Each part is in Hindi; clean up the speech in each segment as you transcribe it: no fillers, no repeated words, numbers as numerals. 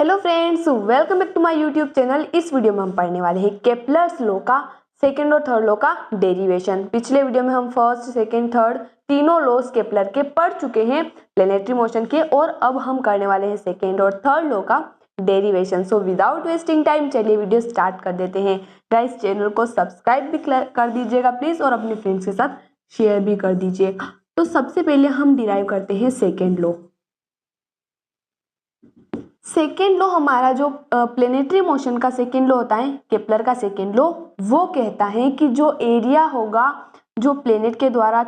Hello friends, welcome back to my YouTube channel. इस वीडियो में हम पढ़ने वाले हैं केप्लर्स लॉ का सेकेंड और थर्ड लॉ का डेरिवेशन। पिछले वीडियो में हम फर्स्ट, सेकेंड, थर्ड तीनों लॉस केप्लर के पढ़ चुके हैं प्लेनेटरी मोशन के, और अब हम करने वाले हैं सेकेंड और थर्ड लॉ का derivation. So without wasting time चलिए वीडियो स्टार्ट कर देते हैं। गाइस, चैनल को सब्सक्राइब भी कर दीजिएगा प्लीज, और अपने फ्रेंड्स के साथ शेयर भी कर दीजिएगा। तो सबसे पहले हम डिराइव करते हैं सेकेंड लॉ। सेकेंड लॉ हमारा जो प्लेनेटरी मोशन का सेकेंड लॉ होता है, केप्लर का सेकेंड लॉ, वो कहता है कि जो एरिया होगा, जो प्लेनेट के द्वारा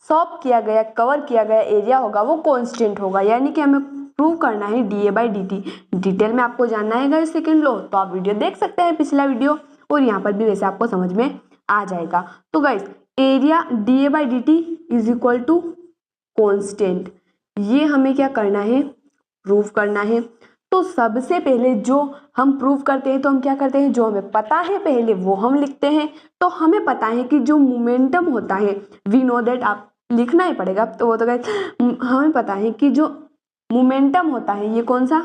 सॉल्व किया गया, कवर किया गया एरिया होगा, वो कांस्टेंट होगा। यानी कि हमें प्रूव करना है dA/dt। डिटेल में आपको जानना है सेकेंड लॉ, तो आप वीडियो देख सकते हैं, पिछला वीडियो, और यहाँ पर भी वैसे आपको समझ में आ जाएगा। तो guys, area dA/dt is equal to constant, ये हमें क्या करना है, प्रूव करना है। तो सबसे पहले जो हम प्रूव करते हैं, तो हम क्या करते हैं, जो हमें पता है पहले वो हम लिखते हैं। तो हमें पता है कि जो मोमेंटम होता है, वी नो दैट, आप लिखना ही पड़ेगा, तो वो तो हमें पता है कि जो मोमेंटम होता है, ये कौन सा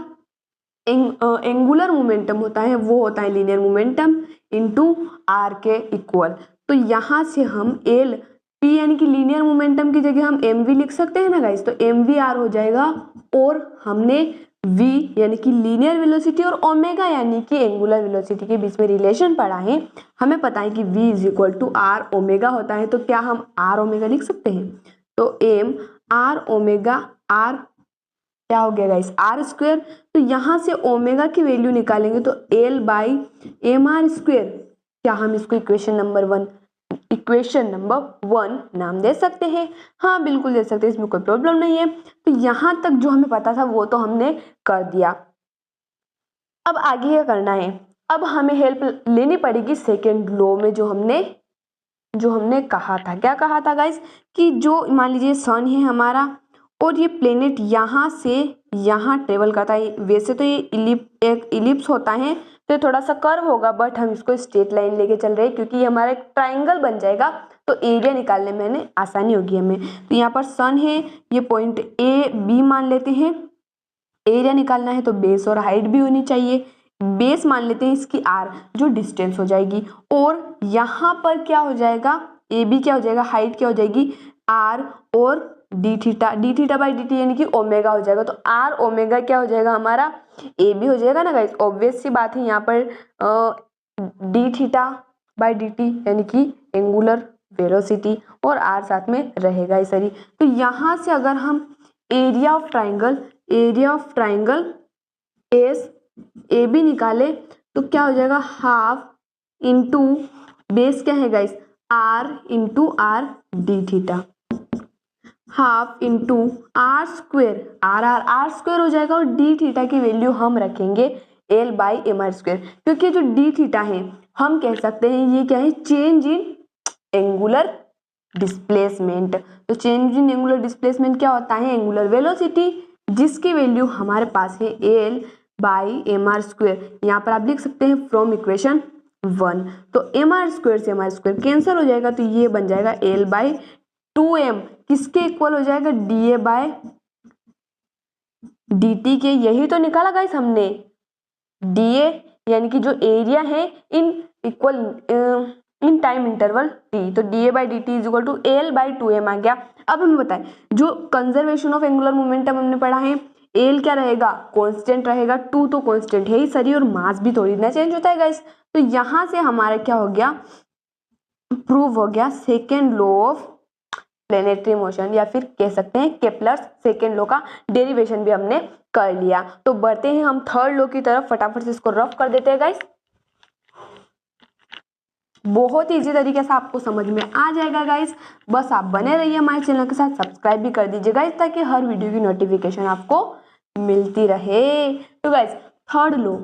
एंगुलर मोमेंटम होता है, वो होता है लीनियर मोमेंटम इनटू आर के इक्वल। तो यहाँ से हम एल पी यानी कि लीनियर मोमेंटम की जगह हम एम वी लिख सकते हैं ना गाइस, तो एम वी आर हो जाएगा। और हमने v यानी कि लीनियर वेलोसिटी और ओमेगा यानी कि एंगुलर वेलोसिटी के बीच में रिलेशन पढ़ा है। हमें पता है कि v is equal to R omega होता है, तो क्या हम आर ओमेगा लिख सकते हैं? तो एम आर ओमेगा, आर क्या हो गया गाइस, आर स्क्वायर। तो यहाँ से ओमेगा की वैल्यू निकालेंगे तो L by M R square. क्या हम इसको इक्वेशन नंबर वन नाम दे सकते हैं? हाँ, बिल्कुल दे सकते हैं, इसमें कोई प्रॉब्लम नहीं है। तो यहाँ तक जो हमें पता था वो तो हमने कर दिया। अब आगे क्या करना है, अब हमें हेल्प लेनी पड़ेगी सेकेंड लॉ में, जो हमने कहा था। क्या कहा था गाइस, कि जो मान लीजिए सन है हमारा, और ये प्लेनेट यहाँ से यहाँ ट्रेवल करता है। वैसे तो ये एक इलिप्स होता है, तो थोड़ा सा कर्व होगा, बट हम इसको स्ट्रेट लाइन लेके चल रहे हैं क्योंकि ये हमारा एक ट्राइंगल बन जाएगा, तो एरिया निकालने में हमें आसानी होगी हमें। तो यहाँ पर सन है, ये पॉइंट ए बी मान लेते हैं। एरिया निकालना है तो बेस और हाइट भी होनी चाहिए। बेस मान लेते हैं इसकी आर, जो डिस्टेंस हो जाएगी, और यहाँ पर क्या हो जाएगा, ए बी क्या हो जाएगा, हाइट क्या हो जाएगी, आर, और D theta by D T यानी कि ओमेगा हो जाएगा। तो आर ओमेगा क्या हो जाएगा हमारा, ए बी हो जाएगा ना गाइस। ऑब्वियस सी बात है, यहाँ पर D theta by D T यानी कि एंगुलर वेलोसिटी, और आर साथ में रहेगा इस सारी। तो यहाँ से अगर हम area of triangle S A B निकाले, तो क्या हो जाएगा, हाफ इंटू बेस क्या है guys, R into R D theta, half into R square, R square हो जाएगा, और डी थीटा की वैल्यू हम रखेंगे L by M R square, क्योंकि जो डी थीटा है हम कह सकते हैं ये क्या है, चेंज इन एंगुलर डिस्प्लेसमेंट। तो चेंज इन एंगुलर डिस्प्लेसमेंट क्या होता है, एंगुलर वेलोसिटी, जिसकी वैल्यू हमारे पास है L by M R square. यहाँ पर आप लिख सकते हैं फ्रॉम इक्वेशन 1। तो एम आर स्क्वेयर से एम आर स्क्वेयर कैंसिल हो जाएगा, तो ये बन जाएगा एल बाई 2m, किसके इक्वल हो जाएगा, dA बाय dt के। यही तो निकाला गाइस हमने, dA यानी कि जो एरिया है इन टाइम इंटरवल t, तो dA by dt is equal to L by 2m आ गया। अब हमें बताएं, जो कंजर्वेशन ऑफ एंगुलर मोमेंटम हमने पढ़ा है, एल क्या रहेगा, कांस्टेंट रहेगा, 2 तो कांस्टेंट है ही सरी, और मास भी थोड़ी ना चेंज होता है गाइस। तो यहाँ से हमारा क्या हो गया, प्रूव हो गया second law of planetary motion, या फिर कह सकते हैं केप्लर्स सेकेंड लॉ का डेरिवेशन भी हमने कर लिया। तो बढ़ते हैं हम थर्ड लॉ की तरफ, फटाफट से इसको रफ कर देते हैं गाइस। बहुत इजी तरीके से आपको समझ में आ जाएगा गाइस, बस आप बने रहिए हमारे चैनल के साथ, सब्सक्राइब भी कर दीजिए गाइस, ताकि हर वीडियो की नोटिफिकेशन आपको मिलती रहे। तो guys, third law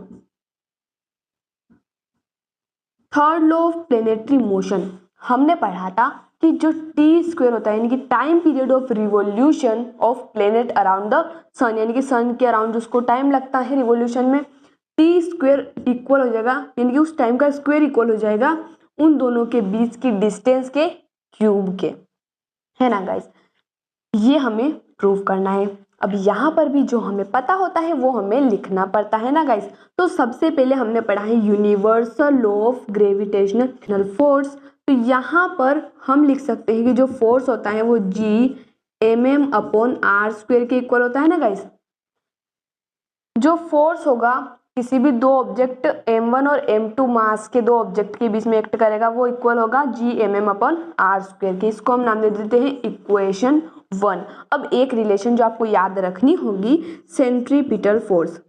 of planetary motion हमने पढ़ा था कि जो टी स्क्वायर होता है, यानी कि time period of revolution of planet around the sun, यानी कि सन के अराउंड जिसको टाइम लगता है रिवॉल्यूशन में, टी स्क्वायर इक्वल हो जाएगा, यानी कि उस टाइम का स्क्वायर इक्वल हो जाएगा उन दोनों के बीच की डिस्टेंस के क्यूब के, है ना गाइस। ये हमें प्रूव करना है। अब यहाँ पर भी जो हमें पता होता है वो हमें लिखना पड़ता है ना गाइस। तो सबसे पहले हमने पढ़ा है universal law of gravitational force. तो यहाँ पर हम लिख सकते हैं कि जो फोर्स होता है वो G/m/r² के इक्वल होता है ना गाइस। जो फोर्स होगा किसी भी दो ऑब्जेक्ट m1 और m2 मास के दो ऑब्जेक्ट के बीच में एक्ट करेगा वो इक्वल होगा G/m/r² के। इसको हम नाम दे देते हैं इक्वेशन 1। अब एक रिलेशन जो आपको याद रखनी होगी, centripetal force.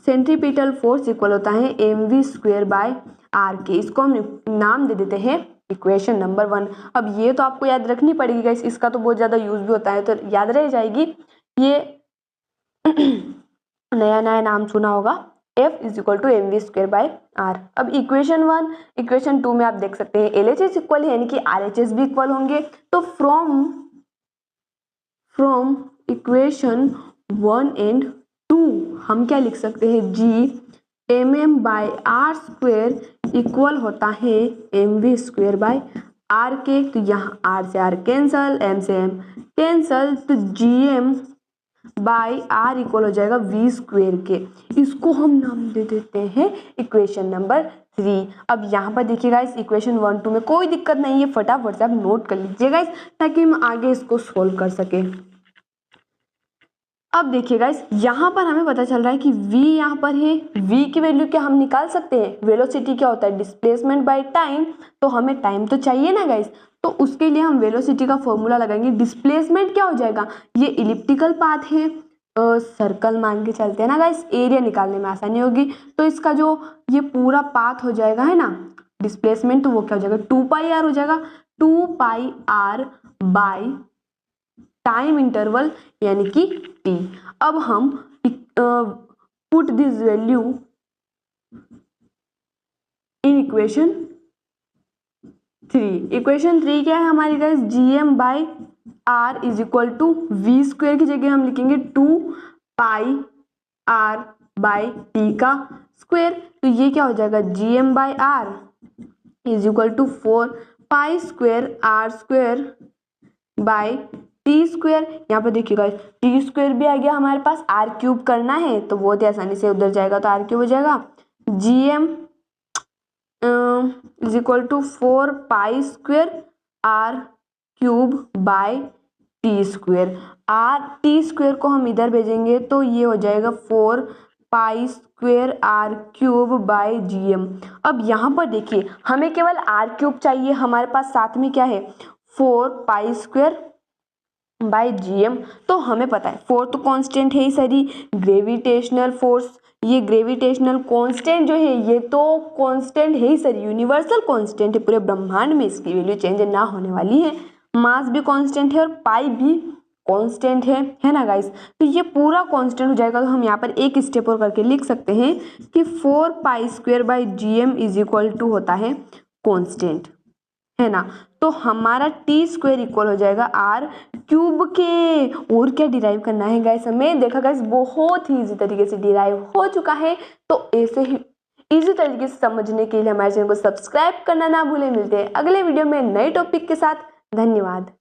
Centripetal force equal होता है mv²/r के। इसको हम नाम दे देते हैं इक्वेशन नंबर 1। अब ये तो आपको याद रखनी पड़ेगी गाइस, इसका तो बहुत ज्यादा यूज भी होता है तो याद रह जाएगी। ये नया नया नाम सुना होगा, F = mv²/r। अब इक्वेशन 1, इक्वेशन 2 में आप देख सकते हैं LHS इक्वल है यानी कि RHS भी इक्वल होंगे। तो फ्रॉम इक्वेशन 1 एंड 2 हम क्या लिख सकते हैं, G/m/r² इक्वल होता है mv²/r के। तो यहाँ r से r कैंसल, m से m कैंसल, तो Gm/r इक्वल हो जाएगा v² के। इसको हम नाम दे देते हैं इक्वेशन नंबर 3। अब यहाँ पर देखिएगा इस इक्वेशन 1 2 में कोई दिक्कत नहीं है, फटाफट से आप नोट कर लीजिएगा इस, ताकि हम आगे इसको सोल्व कर सके। अब देखिएगा इस, यहाँ पर हमें पता चल रहा है कि v यहाँ पर है। v की वैल्यू क्या हम निकाल सकते हैं, वेलोसिटी क्या होता है, डिस्प्लेसमेंट बाय टाइम। तो हमें टाइम तो चाहिए ना गाइस, तो उसके लिए हम वेलोसिटी का फॉर्मूला लगाएंगे। डिस्प्लेसमेंट क्या हो जाएगा, ये इलिप्टिकल पाथ है, सर्कल मान के चलते हैं ना गाइस, एरिया निकालने में आसानी होगी। तो इसका जो ये पूरा पाथ हो जाएगा है ना डिस्प्लेसमेंट, तो वो क्या हो जाएगा 2πr हो जाएगा। 2πr बाय टाइम इंटरवल यानी कि t। अब हम put this value in equation 3। Equation 3 क्या है हमारी गाइस, Gm/r = v² की जगह हम लिखेंगे 2πr/t का स्क्वायर। तो ये क्या हो जाएगा, Gm/r = 4π²r² यहाँ पर देखिएगा t² भी आ गया हमारे पास, r³ करना है तो बहुत ही आसानी से उधर जाएगा तो r³ हो जाएगा। Gm = 4π²r³ t² को हम इधर भेजेंगे तो ये हो जाएगा 4π²r³ Gm। अब यहाँ पर देखिए हमें केवल r³ चाहिए, हमारे पास साथ में क्या है 4π²/Gm। तो हमें पता है 4 तो कांस्टेंट है ही सरी, ग्रेविटेशनल फोर्स, ये ग्रेविटेशनल कांस्टेंट जो है ये तो कांस्टेंट है ही सर, यूनिवर्सल कांस्टेंट है पूरे ब्रह्मांड में, इसकी वैल्यू चेंज ना होने वाली है। मास भी कांस्टेंट है और पाई भी कांस्टेंट है ना गाइस। तो ये पूरा कांस्टेंट हो जाएगा। तो हम यहाँ पर एक स्टेप और करके लिख सकते हैं कि 4π²/Gm = होता है कांस्टेंट, है ना। तो हमारा t² इक्वल हो जाएगा r³ के। और क्या डिराइव करना है गाइस हमें, देखा गाइस बहुत ही इजी तरीके से डिराइव हो चुका है। तो ऐसे ही इजी तरीके से समझने के लिए हमारे चैनल को सब्सक्राइब करना ना भूलें। मिलते हैं अगले वीडियो में नए टॉपिक के साथ। धन्यवाद।